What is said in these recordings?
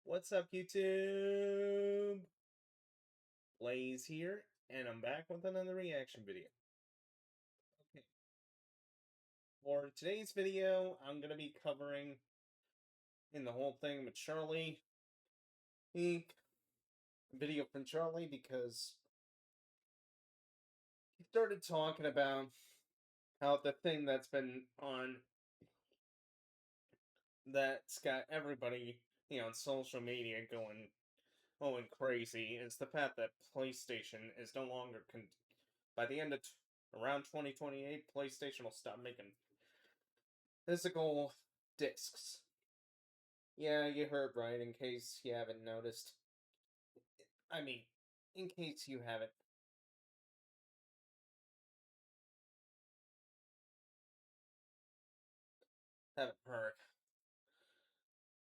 What's up, YouTube? Blaze here, and I'm back with another reaction video. Okay. For today's video, I'm going to be covering in the whole thing with Charlie. Video from Charlie because he started talking about how the thing that's been on that's got everybody, on social media going crazy is the fact that PlayStation is no longer by the end of around 2028, PlayStation will stop making physical discs. Yeah, you heard right, in case you haven't noticed. I mean, in case you haven't heard.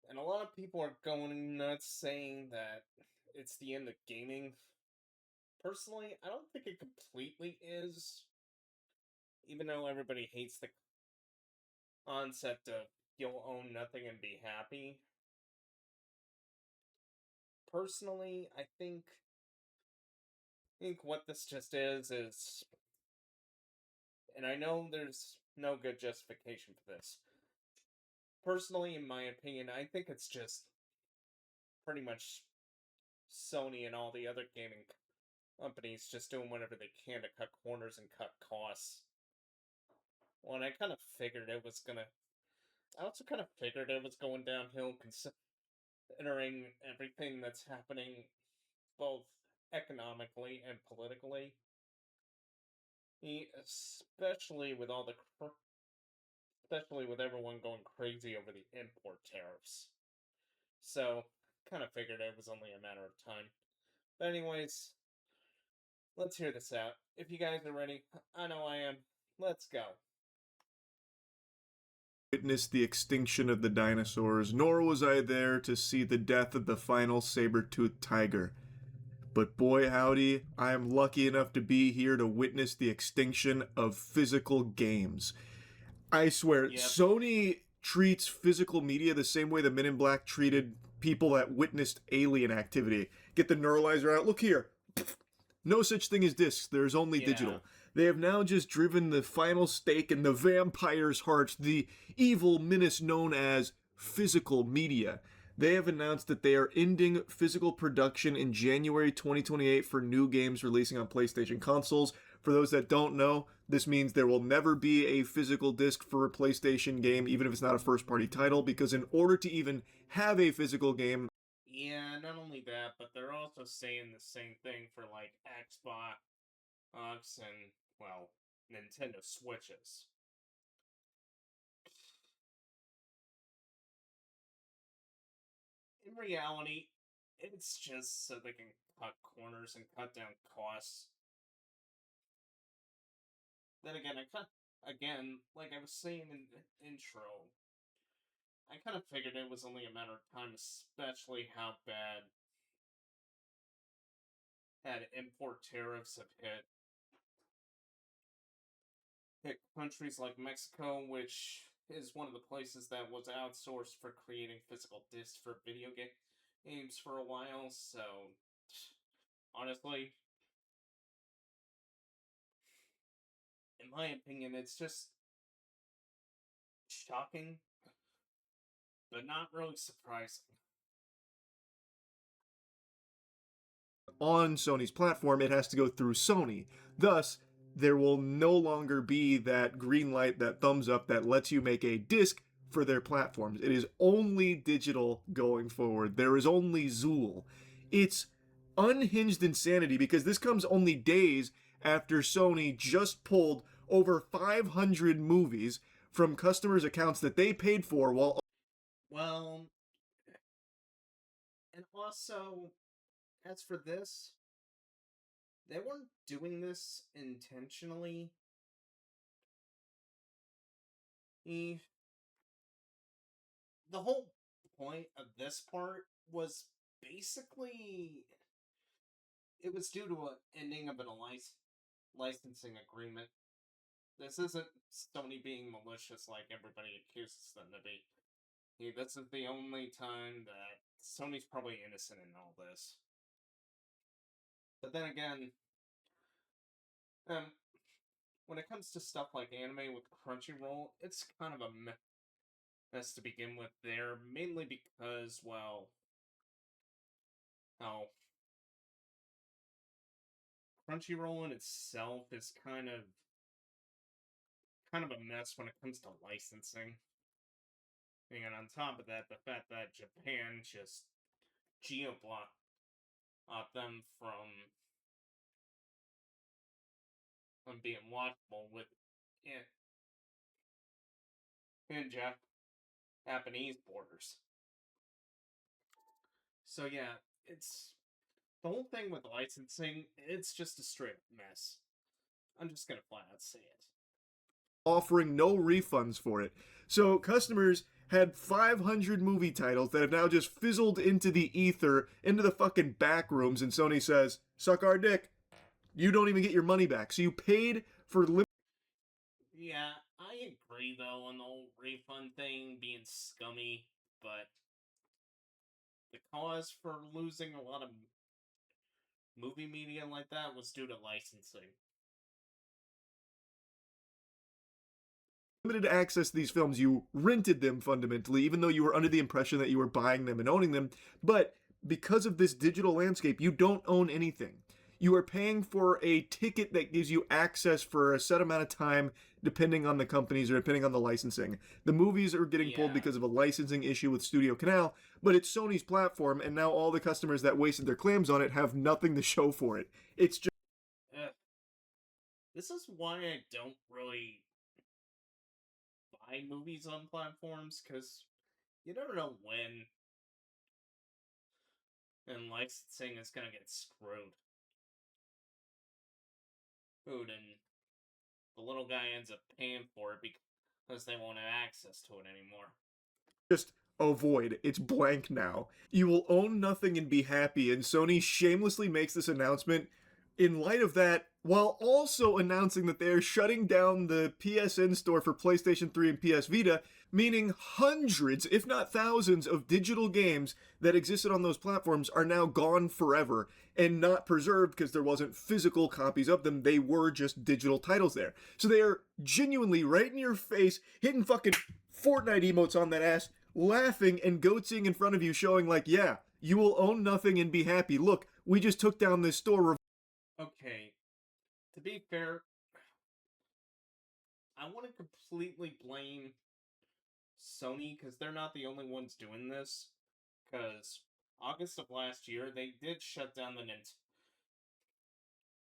And a lot of people are going nuts saying that it's the end of gaming. Personally, I don't think it completely is. Even though everybody hates the concept of you'll own nothing and be happy. Personally, I think what this just is, and I know there's no good justification for this. Personally, in my opinion, I think it's just pretty much Sony and all the other gaming companies just doing whatever they can to cut corners and cut costs. Well, and I kind of figured it was gonna. I also kind of figured it was going downhill considering everything that's happening, both economically and politically. Especially with all the especially with everyone going crazy over the import tariffs. So, kind of figured it was only a matter of time. But anyways, let's hear this out. If you guys are ready, I know I am. Let's go. Witnessed the extinction of the dinosaurs, nor was I there to see the death of the final saber-toothed tiger. But boy howdy, I am lucky enough to be here to witness the extinction of physical games. I swear, Yep. Sony treats physical media the same way the Men in Black treated people that witnessed alien activity. Get the neuralizer out. Look here. No such thing as discs. There's only Yeah. digital. They have now just driven the final stake in the vampire's heart, the evil menace known as physical media. They have announced that they are ending physical production in January 2028 for new games releasing on PlayStation consoles. For those that don't know, this means there will never be a physical disc for a PlayStation game, even if it's not a first party title, because in order to even have a physical game, Yeah, not only that, but they're also saying the same thing for like Xbox and, well, Nintendo Switches. In reality, it's just so they can cut corners and cut down costs. Then again, like I was saying in the intro, I kind of figured it was only a matter of time, especially how bad had import tariffs have hit countries like Mexico, which is one of the places that was outsourced for creating physical discs for video games for a while. So, honestly, in my opinion, it's just shocking, but not really surprising. on Sony's platform, it has to go through Sony. Thus, there will no longer be that green light, that thumbs up that lets you make a disc for their platforms. It is only digital going forward. There is only Zool. It's unhinged insanity because this comes only days after Sony just pulled over 500 movies from customers' accounts that they paid for while. Well, and also, as for this, they weren't doing this intentionally. The whole point of this part was basically it was due to an ending of licensing agreement. This isn't Sony being malicious like everybody accuses them to be. This is the only time that Sony's probably innocent in all this. But then again, um, when it comes to stuff like anime with Crunchyroll, it's kind of a mess to begin with there, mainly because, well, how Crunchyroll in itself is kind of a mess when it comes to licensing. And on top of that, the fact that Japan just geo-blocked them from being watchable with in, in Japanese borders. So yeah, it's the whole thing with licensing. It's just a straight up mess. I'm just gonna flat out say it. offering no refunds for it. So customers had 500 movie titles that have now just fizzled into the ether, into the fucking back rooms, and Sony says, suck our dick. You don't even get your money back. So you paid for Yeah, I agree though on the whole refund thing being scummy, but the cause for losing a lot of movie media like that was due to licensing. limited access to these films. You rented them fundamentally, even though you were under the impression that you were buying them and owning them. But because of this digital landscape, you don't own anything. You are paying for a ticket that gives you access for a set amount of time, depending on the companies or depending on the licensing. The movies are getting pulled Yeah. because of a licensing issue with Studio Canal, but it's Sony's platform, and now all the customers that wasted their clams on it have nothing to show for it. It's just This is why I don't really buy movies on platforms, because you never know when and licensing is gonna get screwed. Food and the little guy ends up paying for it because they won't have access to it anymore. just a void. It's blank now. You will own nothing and be happy. And Sony shamelessly makes this announcement in light of that, while also announcing that they are shutting down the PSN store for PlayStation 3 and PS Vita, meaning hundreds, if not thousands, of digital games that existed on those platforms are now gone forever and not preserved because there wasn't physical copies of them. They were just digital titles there. So they are genuinely right in your face, hitting fucking Fortnite emotes on that ass, laughing and goatsing in front of you, showing like, yeah, you will own nothing and be happy. Look, we just took down this store. Okay, to be fair, I want to completely blame Sony because they're not the only ones doing this. Because August of last year, they did shut down the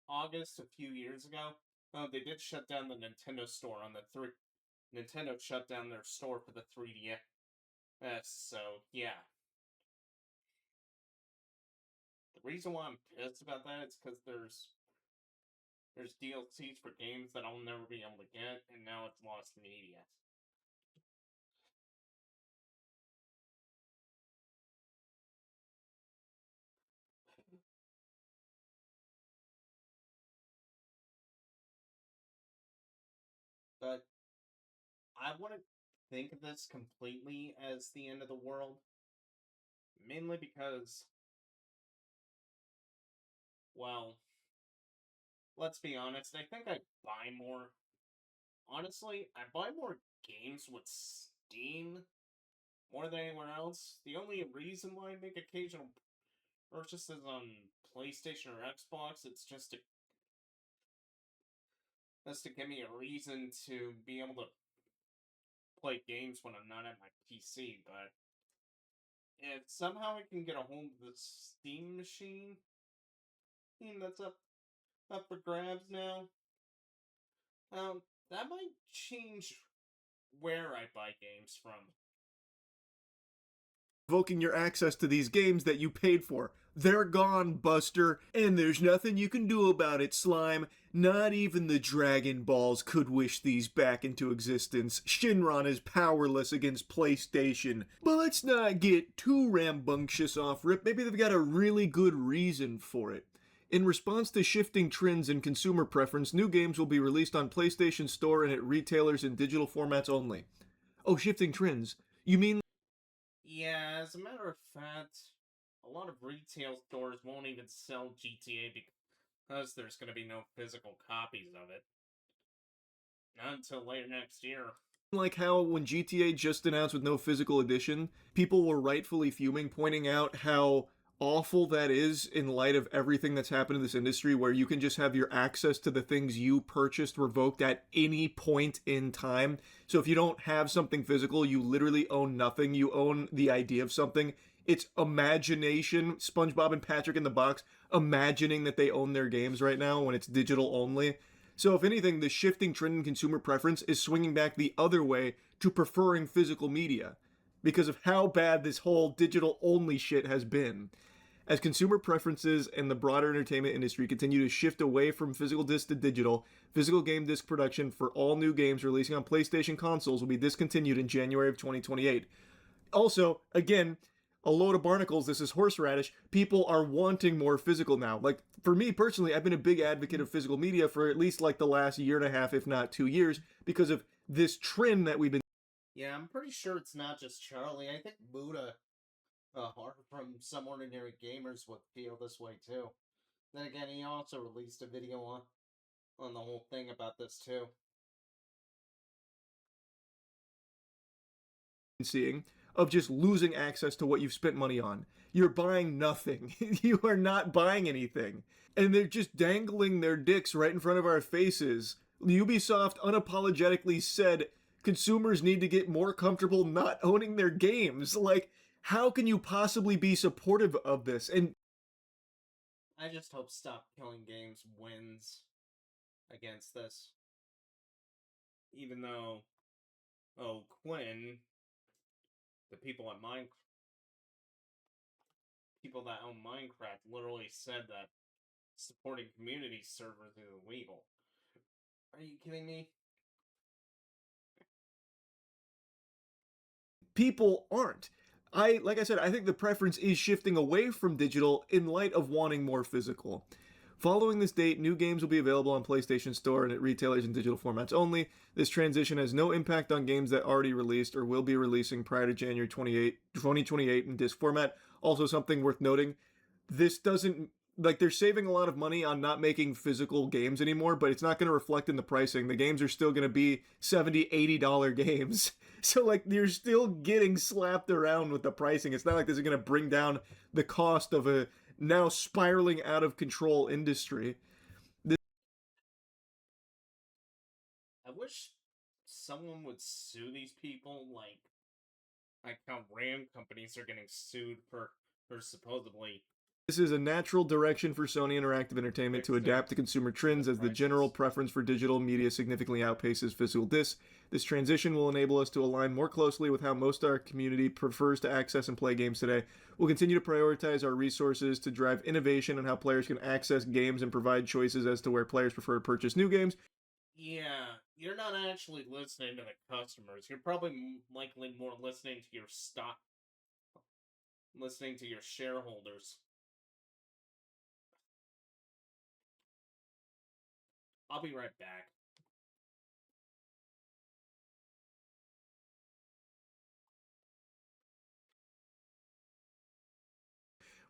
August a few years ago. They did shut down the Nintendo store on the three. Nintendo shut down their store for the 3DS. So yeah, the reason why I'm pissed about that is because there's DLCs for games that I'll never be able to get, and now it's lost media. But I wouldn't think of this completely as the end of the world, mainly because, well, let's be honest, I think I buy more. Honestly, I buy more games with Steam more than anywhere else. The only reason why I make occasional purchases on PlayStation or Xbox, it's just to give me a reason to be able to play games when I'm not at my PC. But if somehow I can get a hold of the Steam machine, that's up for grabs now, that might change where I buy games from. Revoking your access to these games that you paid for. They're gone, Buster, and there's nothing you can do about it, Slime. Not even the Dragon Balls could wish these back into existence. Shinron is powerless against PlayStation. But let's not get too rambunctious off rip. Maybe they've got a really good reason for it. In response to shifting trends in consumer preference, new games will be released on PlayStation Store and at retailers in digital formats only. Oh, shifting trends. You mean Yeah, as a matter of fact, a lot of retail stores won't even sell GTA because there's going to be no physical copies of it. Not until later next year. Like how when GTA just announced with no physical edition, people were rightfully fuming, pointing out how awful that is in light of everything that's happened in this industry, where you can just have your access to the things you purchased revoked at any point in time. So if you don't have something physical, you literally own nothing. You own the idea of something. It's imagination. SpongeBob and Patrick in the box imagining that they own their games right now when it's digital only. So, if anything, the shifting trend in consumer preference is swinging back the other way to preferring physical media because of how bad this whole digital only shit has been. As consumer preferences and the broader entertainment industry continue to shift away from physical disc to digital, physical game disc production for all new games releasing on PlayStation consoles will be discontinued in January of 2028. Also, again, a load of barnacles. This is horseradish. People are wanting more physical now. Like, for me personally, I've been a big advocate of physical media for at least like the last year and a half, if not 2 years, because of this trend that we've been. Yeah, I'm pretty sure it's not just Charlie. I think Buddha, from Some Ordinary Gamers, would feel this way too. Then again, he also released a video on the whole thing about this too. Seeing of just losing access to what you've spent money on. You're buying nothing. You are not buying anything. And they're just dangling their dicks right in front of our faces. Ubisoft unapologetically said consumers need to get more comfortable not owning their games. Like, how can you possibly be supportive of this? And I just hope Stop Killing Games wins against this. Even though, Quinn, the people that own Minecraft literally said that supporting community servers is illegal. Are you kidding me? people aren't. Like I said, I think the preference is shifting away from digital in light of wanting more physical. Following this date, new games will be available on PlayStation Store and at retailers in digital formats only. This transition has no impact on games that already released or will be releasing prior to January 2028 in disc format. Also, something worth noting, this doesn't, like, they're saving a lot of money on not making physical games anymore, but it's not going to reflect in the pricing. The games are still going to be $70-$80 games. So, like, you're still getting slapped around with the pricing. It's not like this is going to bring down the cost of a now spiraling out of control industry. I wish someone would sue these people, like how RAM companies are getting sued for supposedly This is a natural direction for Sony Interactive Entertainment to adapt to consumer trends as the general preference for digital media significantly outpaces physical discs. This transition will enable us to align more closely with how most of our community prefers to access and play games today. We'll continue to prioritize our resources to drive innovation on how players can access games and provide choices as to where players prefer to purchase new games. Yeah, you're not actually listening to the customers. You're probably likely more listening to your shareholders. I'll be right back.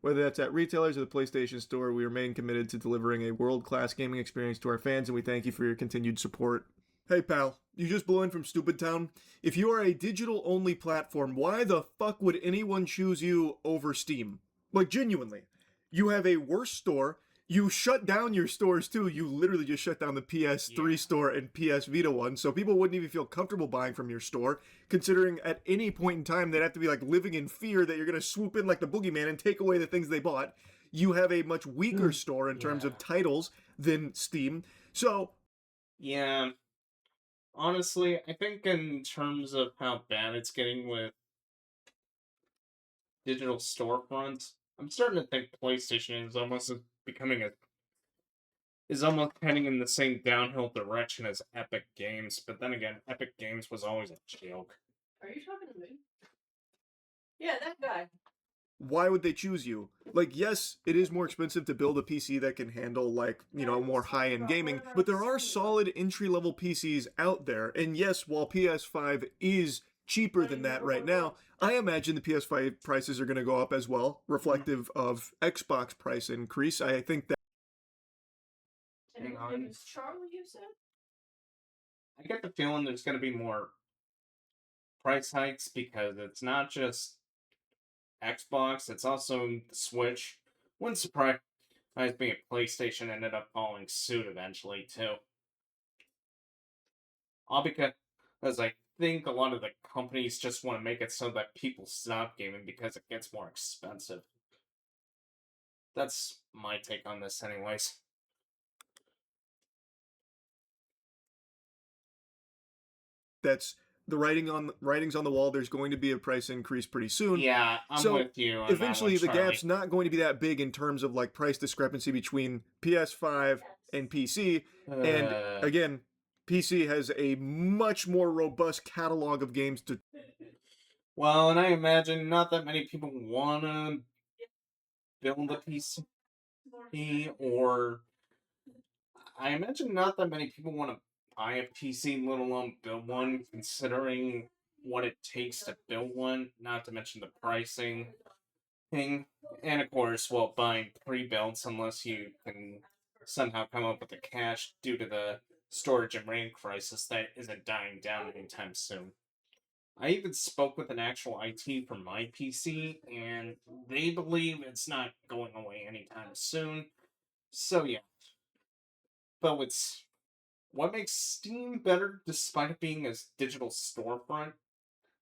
Whether that's at retailers or the PlayStation Store, we remain committed to delivering a world-class gaming experience to our fans, and we thank you for your continued support. Hey pal, you just blew in from Stupid Town? If you are a digital-only platform, why the fuck would anyone choose you over Steam? Like, genuinely. You have a worse store. You shut down your stores too. You literally just shut down the PS3 store and PS Vita one, so people wouldn't even feel comfortable buying from your store, considering at any point in time they'd have to be like living in fear that you're gonna swoop in like the boogeyman and take away the things they bought. You have a much weaker store in terms of titles than Steam. So Yeah. Honestly, I think in terms of how bad it's getting with digital storefronts, I'm starting to think PlayStation is almost heading in the same downhill direction as Epic Games. But then again, Epic Games was always a joke. Are you talking to me? Yeah, that guy. why would they choose you? Like, yes, it is more expensive to build a PC that can handle, like, more high-end gaming, but there are solid entry-level PCs out there. And yes, while PS5 is cheaper than that right now. I imagine the PS5 prices are going to go up as well, reflective of Xbox price increase. I think that And his name is Charlie, you said? I get the feeling there's going to be more price hikes because it's not just Xbox, it's also the Switch. Wouldn't surprise me if PlayStation ended up following suit eventually, too. All because I think a lot of the companies just want to make it so that people stop gaming because it gets more expensive. That's my take on this, anyways. that's the writings on the wall. There's going to be a price increase pretty soon. Yeah, I'm So with you on that one, eventually the gap's Charlie. not going to be that big in terms of like price discrepancy between PS5 and PC. And Uh, again, PC has a much more robust catalog of games to well, and I imagine not that many people want to build a PC, or I imagine not that many people want to buy a PC, let alone build one, considering what it takes to build one, not to mention the pricing thing. And of course, well, buying pre-builds unless you can somehow come up with the cash due to the storage and RAM crisis that isn't dying down anytime soon. I even spoke with an actual IT for my PC, and they believe it's not going away anytime soon. So yeah, but what makes Steam better, despite it being a digital storefront,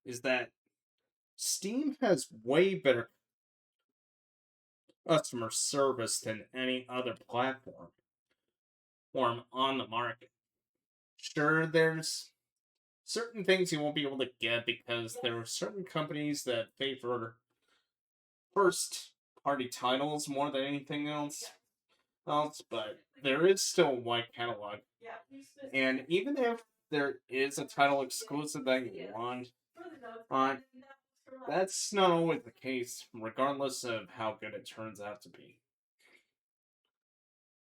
is that Steam has way better customer service than any other platform on the market. Sure, there's certain things you won't be able to get because there are certain companies that favor first party titles more than anything else, but there is still a wide catalog. And even if there is a title exclusive that you want on, that's not always the case, regardless of how good it turns out to be.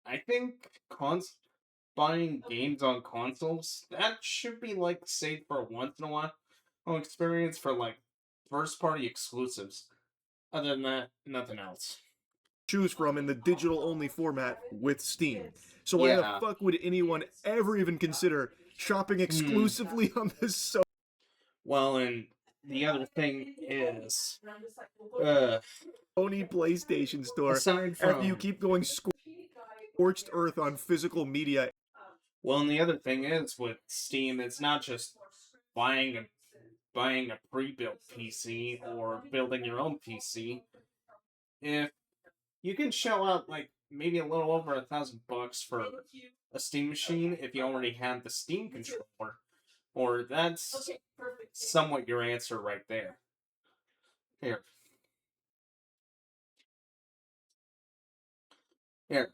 I think buying games on consoles, that should be like safe for a once in a while experience for like first party exclusives. Other than that, nothing else. choose from in the digital only format with Steam. So why the Yeah. fuck would anyone ever even consider shopping Hmm. exclusively on this Well, and the other thing is, uh, Sony PlayStation store aside after you from, keep going scorched earth on physical media? well, and the other thing is with Steam, it's not just buying a pre-built PC or building your own PC. If you can shell out like maybe a little over $1,000 for a Steam machine if you already have the Steam controller, or that's somewhat your answer right there. Here, here.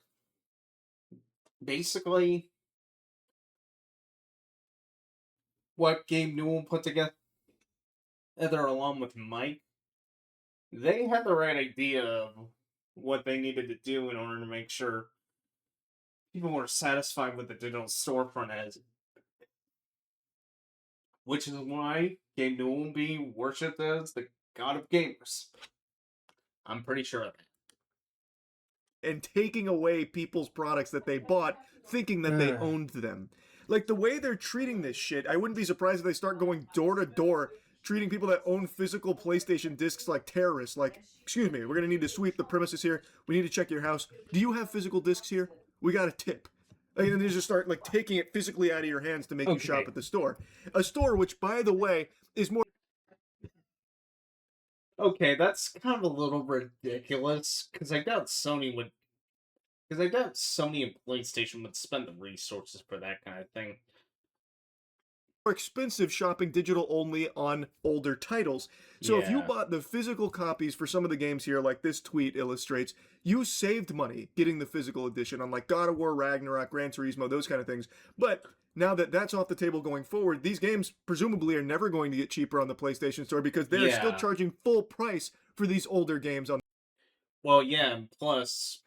Basically, what Gabe Newell put together along with Mike, they had the right idea of what they needed to do in order to make sure people were satisfied with the digital storefront as, which is why Gabe Newell will be worshipped as the god of gamers. I'm pretty sure of And taking away people's products that they bought, thinking that they that. owned them. Like the way they're treating this shit, I wouldn't be surprised if they start going door to door, treating people that own physical PlayStation discs like terrorists. Like, excuse me, we're gonna need to sweep the premises here. We need to check your house. Do you have physical discs here? We got a tip. Like, and they just start like taking it physically out of your hands to make you shop Okay. at the store. A store which, by the way, is more Okay, that's kind of a little ridiculous because I doubt Sony and PlayStation would spend the resources for that kind of thing. expensive shopping digital only on older titles. So if you Yeah. bought the physical copies for some of the games here, like this tweet illustrates, you saved money getting the physical edition on like God of War, Ragnarok, Gran Turismo, those kind of things. But now that that's off the table going forward, these games presumably are never going to get cheaper on the PlayStation Store because they're still Yeah. charging full price for these older games on. Well, yeah, and plus,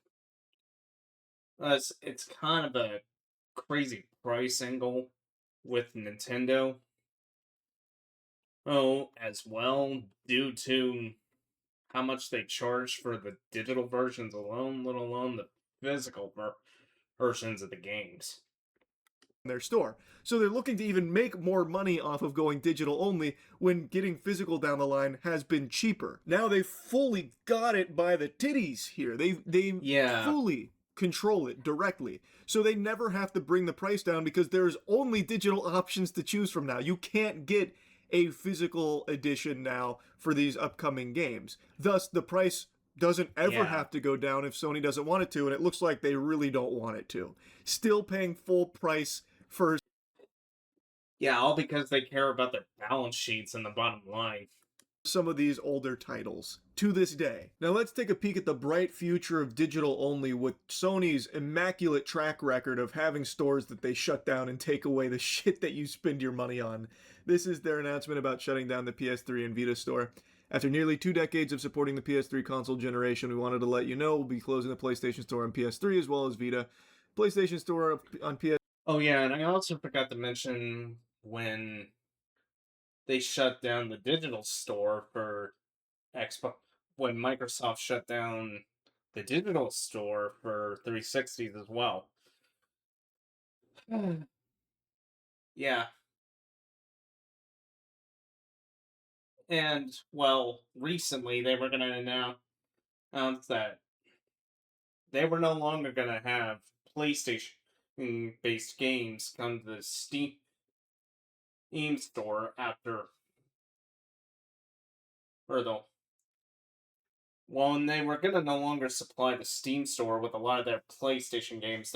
it's kind of a crazy price angle with Nintendo. Oh, as well, due to how much they charge for the digital versions alone, let alone the physical versions of the games. Their store. So they're looking to even make more money off of going digital only when getting physical down the line has been cheaper. Now they fully got it by the titties here. They Yeah, fully control it directly. So they never have to bring the price down because there's only digital options to choose from now. You can't get a physical edition now for these upcoming games. Thus the price doesn't ever yeah. have to go down if Sony doesn't want it to, and it looks like they really don't want it to. Still paying full price for Yeah, all because they care about their balance sheets and the bottom line. some of these older titles to this day. Now let's take a peek at the bright future of digital only with Sony's immaculate track record of having stores that they shut down and take away the shit that you spend your money on. This is their announcement about shutting down the PS3 and Vita store. After nearly 2 decades of supporting the PS3 console generation, we wanted to let you know we'll be closing the PlayStation Store on PS3 as well as Vita. PlayStation Store on PS Oh, yeah, and I also forgot to mention when they shut down the digital store for Xbox, when Microsoft shut down the digital store for 360s as well. Yeah, and well, recently they were going to announce that they were no longer going to have PlayStation based games come to the Steam store after, or the well, and they were going to no longer supply the Steam store with a lot of their PlayStation games.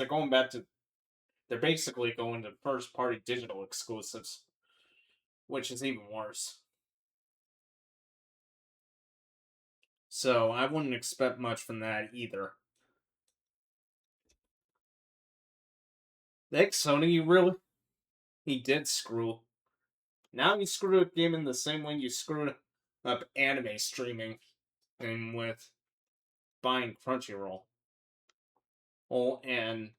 They're basically going to first party digital exclusives, which is even worse. So I wouldn't expect much from that either. Thanks, Sony. He did screw. Now you screwed up gaming the same way you screwed up anime streaming, and with buying Crunchyroll, and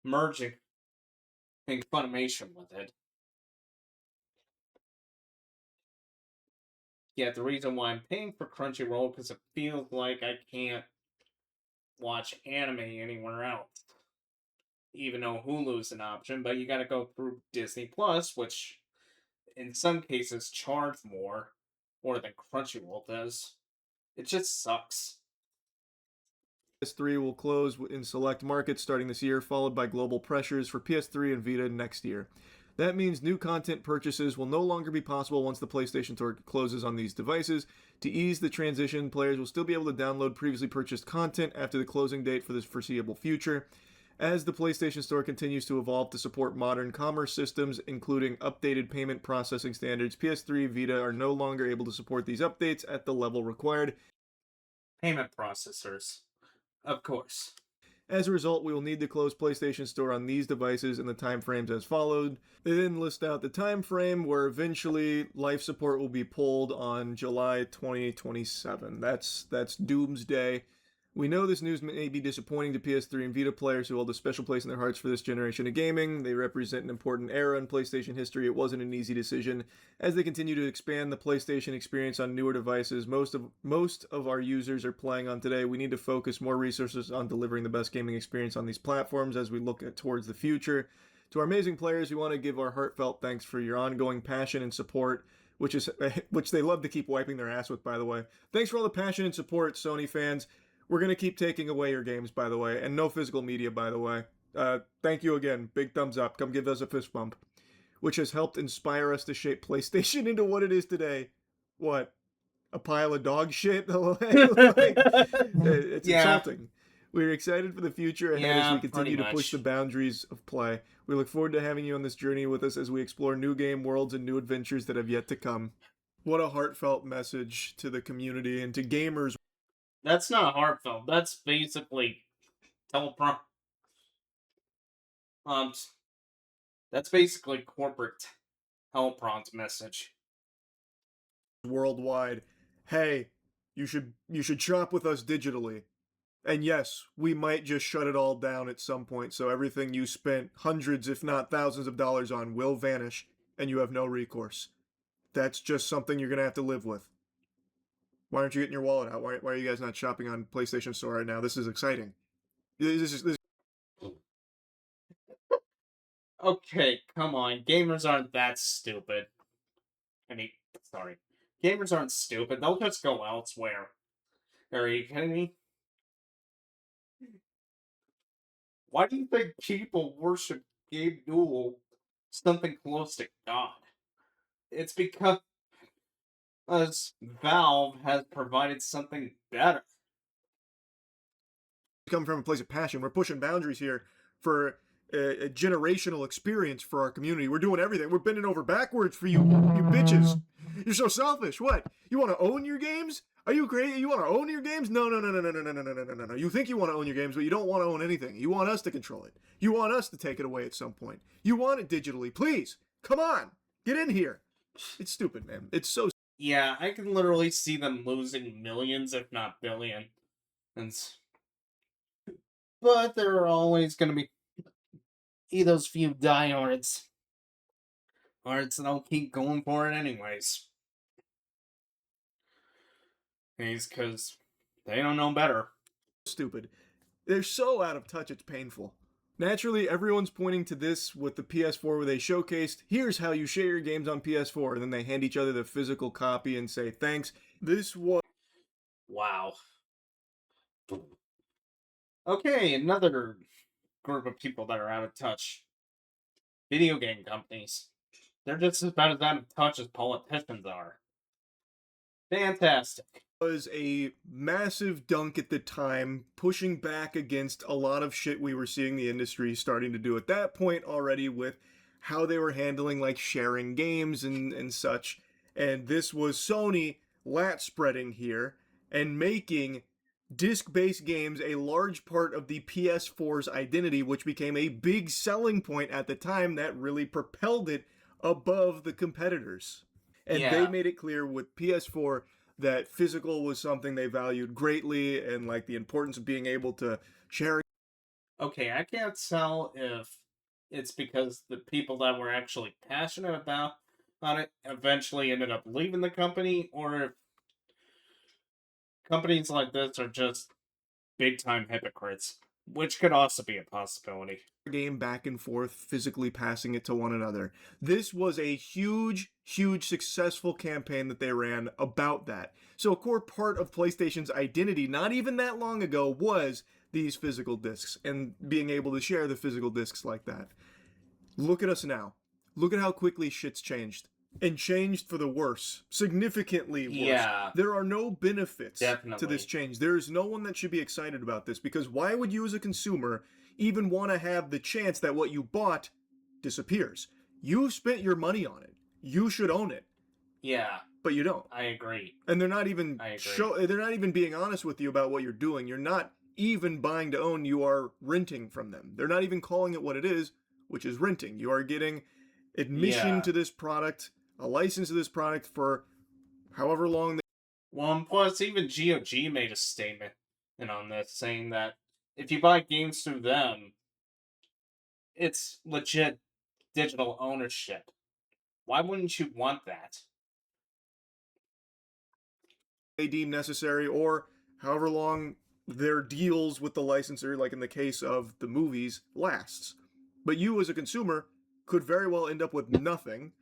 merging Funimation with it. Yet the reason why I'm paying for Crunchyroll because it feels like I can't watch anime anywhere else. Even though Hulu's an option, but you gotta go through Disney Plus, which in some cases charge more than Crunchyroll does. It just sucks. PS3 will close in select markets starting this year, followed by global pressures for PS3 and Vita next year. That means new content purchases will no longer be possible once the PlayStation Store closes on these devices. To ease the transition, players will still be able to download previously purchased content after the closing date for the foreseeable future. As the PlayStation Store continues to evolve to support modern commerce systems, including updated payment processing standards, PS3 Vita are no longer able to support these updates at the level required. Payment processors, of course. As a result, we will need to close PlayStation Store on these devices in the time frames as followed. They then list out the time frame where eventually life support will be pulled on July 2027. That's doomsday. We know this news may be disappointing to PS3 and Vita players who hold a special place in their hearts for this generation of gaming. They represent an important era in PlayStation history. It wasn't an easy decision. As they continue to expand the PlayStation experience on newer devices most of our users are playing on today, we need to focus more resources on delivering the best gaming experience on these platforms as we look towards the future. To our amazing players, we want to give our heartfelt thanks for your ongoing passion and support, which they love to keep wiping their ass with, by the way. Thanks for all the passion and support, Sony fans. We're going to keep taking away your games, by the way, and no physical media, by the way. Thank you again. Big thumbs up. Come give us a fist bump, which has helped inspire us to shape PlayStation into what it is today. What? A pile of dog shit? Like, it's Yeah, insulting. We're excited for the future ahead as we yeah, pretty continue to push the much. boundaries of play. We look forward to having you on this journey with us as we explore new game worlds and new adventures that have yet to come. What a heartfelt message to the community and to gamers. That's not heartfelt. That's basically teleprom. Um, that's basically corporate teleprompts message. Worldwide, hey, you should shop with us digitally. And yes, we might just shut it all down at some point, so everything you spent hundreds if not thousands of dollars on will vanish and you have no recourse. That's just something you're gonna have to live with. Why aren't you getting your wallet out? Why are you guys not shopping on PlayStation Store right now? This is exciting. This Okay, come on. Gamers aren't that stupid. I mean, sorry. Gamers aren't stupid. They'll just go elsewhere. Are you kidding me? Why do you think people worship Gabe Newell something close to God? It's because Valve has provided something better. come from a place of passion. We're pushing boundaries here for a generational experience for our community. We're doing everything. We're bending over backwards for you, you bitches. You're so selfish. What? You want to own your games? Are you crazy? You want to own your games? No, no, no, no, no, no, no, no, no, no, no, no. You think you want to own your games, but you don't want to own anything. You want us to control it. You want us to take it away at some point. You want it digitally. Please, come on, get in here. It's stupid, man. It's so. Yeah, I can literally see them losing millions, if not billions. But there are always going to be those few diehards. Hearts that'll keep going for it anyways. Because they don't know better. Stupid. They're so out of touch, it's painful. Naturally, everyone's pointing to this with the PS4 where they showcased, here's how you share your games on PS4, and then they hand each other the physical copy and say, thanks. This was. Wow. Okay, another group of people that are out of touch. Video game companies. They're just about as out of touch as politicians are. Fantastic. Was a massive dunk at the time, pushing back against a lot of shit we were seeing the industry starting to do at that point already with how they were handling like sharing games and such. And this was Sony lat spreading here and making disc-based games a large part of the PS4's identity, which became a big selling point at the time that really propelled it above the competitors. And they made it clear with PS4 that physical was something they valued greatly and like the importance of being able to share. Okay, I can't tell if it's because the people that were actually passionate about on it eventually ended up leaving the company, or if companies like this are just big time hypocrites, which could also be a possibility. Game back and forth, physically passing it to one another. This was a huge, huge successful campaign that they ran about that. So a core part of PlayStation's identity, not even that long ago, was these physical discs and being able to share the physical discs like that. Look at us now. Look at how quickly shit's changed. And changed for the worse. Significantly worse. Yeah. There are no benefits Definitely. to this change. There is no one that should be excited about this because why would you as a consumer even want to have the chance that what you bought disappears? You spent your money on it. You should own it. Yeah. But you don't. I agree. And they're not even I agree. they're not even being honest with you about what you're doing. You're not even buying to own, you are renting from them. They're not even calling it what it is, which is renting. You are getting admission to this product, a license to this product for however long. Well, and plus, even GOG made a statement on this saying that if you buy games through them, it's legit digital ownership. Why wouldn't you want that? They deem necessary, or however long their deals with the licensor, like in the case of the movies, lasts. But you as a consumer could very well end up with nothing,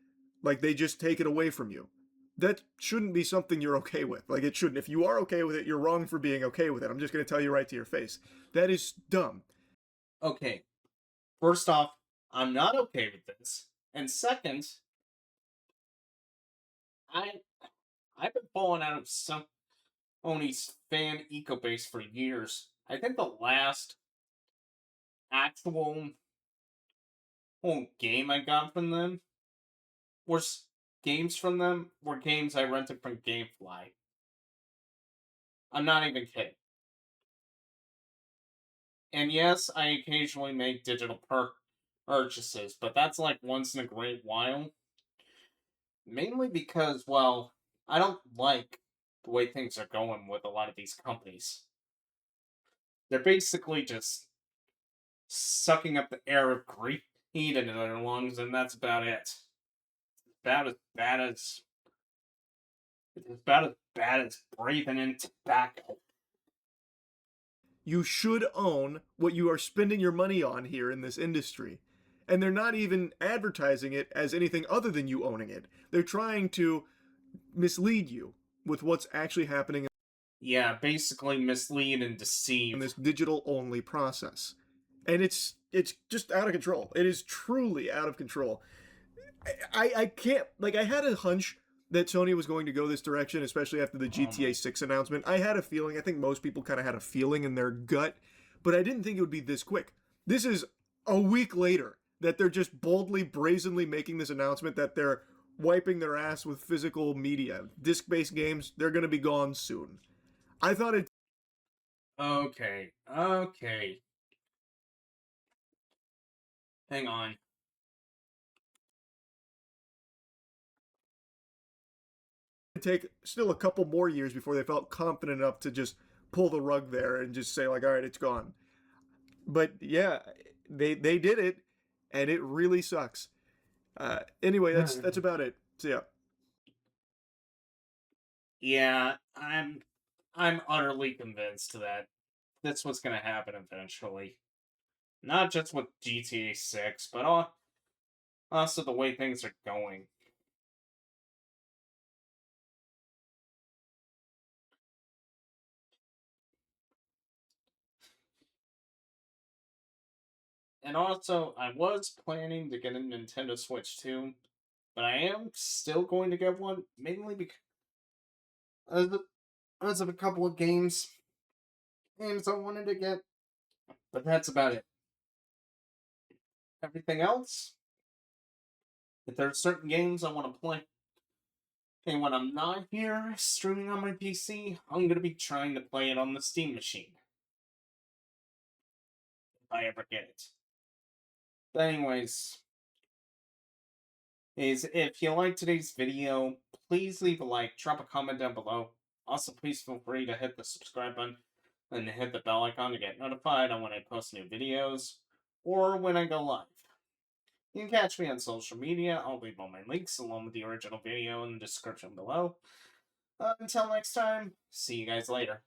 like they just take it away from you. That shouldn't be something you're okay with. Like it shouldn't. If you are okay with it, you're wrong for being okay with it. I'm just going to tell you right to your face. That is dumb. Okay, first off, I'm not okay with this. And second, I've been falling out of Sony's fan eco base for years. I think the last actual game I got from them were games from them were games I rented from GameFly. I'm not even kidding. And yes, I occasionally make digital purchases, but that's like once in a great while. Mainly because, well, I don't like the way things are going with a lot of these companies. They're basically just sucking up the air of greed into their lungs, and that's about it. About as bad as It's about as bad as breathing in tobacco. You should own what you are spending your money on here in this industry. And they're not even advertising it as anything other than you owning it. They're trying to mislead you with what's actually happening Yeah, basically mislead and in deceive. this digital only process. And it's just out of control. It is truly out of control. I can't, like, I had a hunch that Sony was going to go this direction, especially after the GTA 6 announcement. I had a feeling, I think most people kind of had a feeling in their gut, but I didn't think it would be this quick. This is a week later that they're just boldly, brazenly making this announcement that they're wiping their ass with physical media. Disc based games, they're going to be gone soon. I thought it. Okay. Hang on. Take still a couple more years before they felt confident enough to just pull the rug there and just say, like, all right, it's gone. But yeah, they did it, and it really sucks. Anyway, that's about it. So yeah. Yeah, I'm utterly convinced that that's what's gonna happen eventually. Not just with GTA 6, but also the way things are going. And also, I was planning to get a Nintendo Switch too, but I am still going to get one, mainly because of a couple of games I wanted to get. But that's about it. Everything else, if there are certain games I want to play, and when I'm not here streaming on my PC, I'm gonna be trying to play it on the Steam machine. If I ever get it. But anyways, if you like today's video, please leave a like, drop a comment down below. Also, please feel free to hit the subscribe button and hit the bell icon to get notified on when I post new videos or when I go live. You can catch me on social media. I'll leave all my links along with the original video in the description below. Until next time, see you guys later.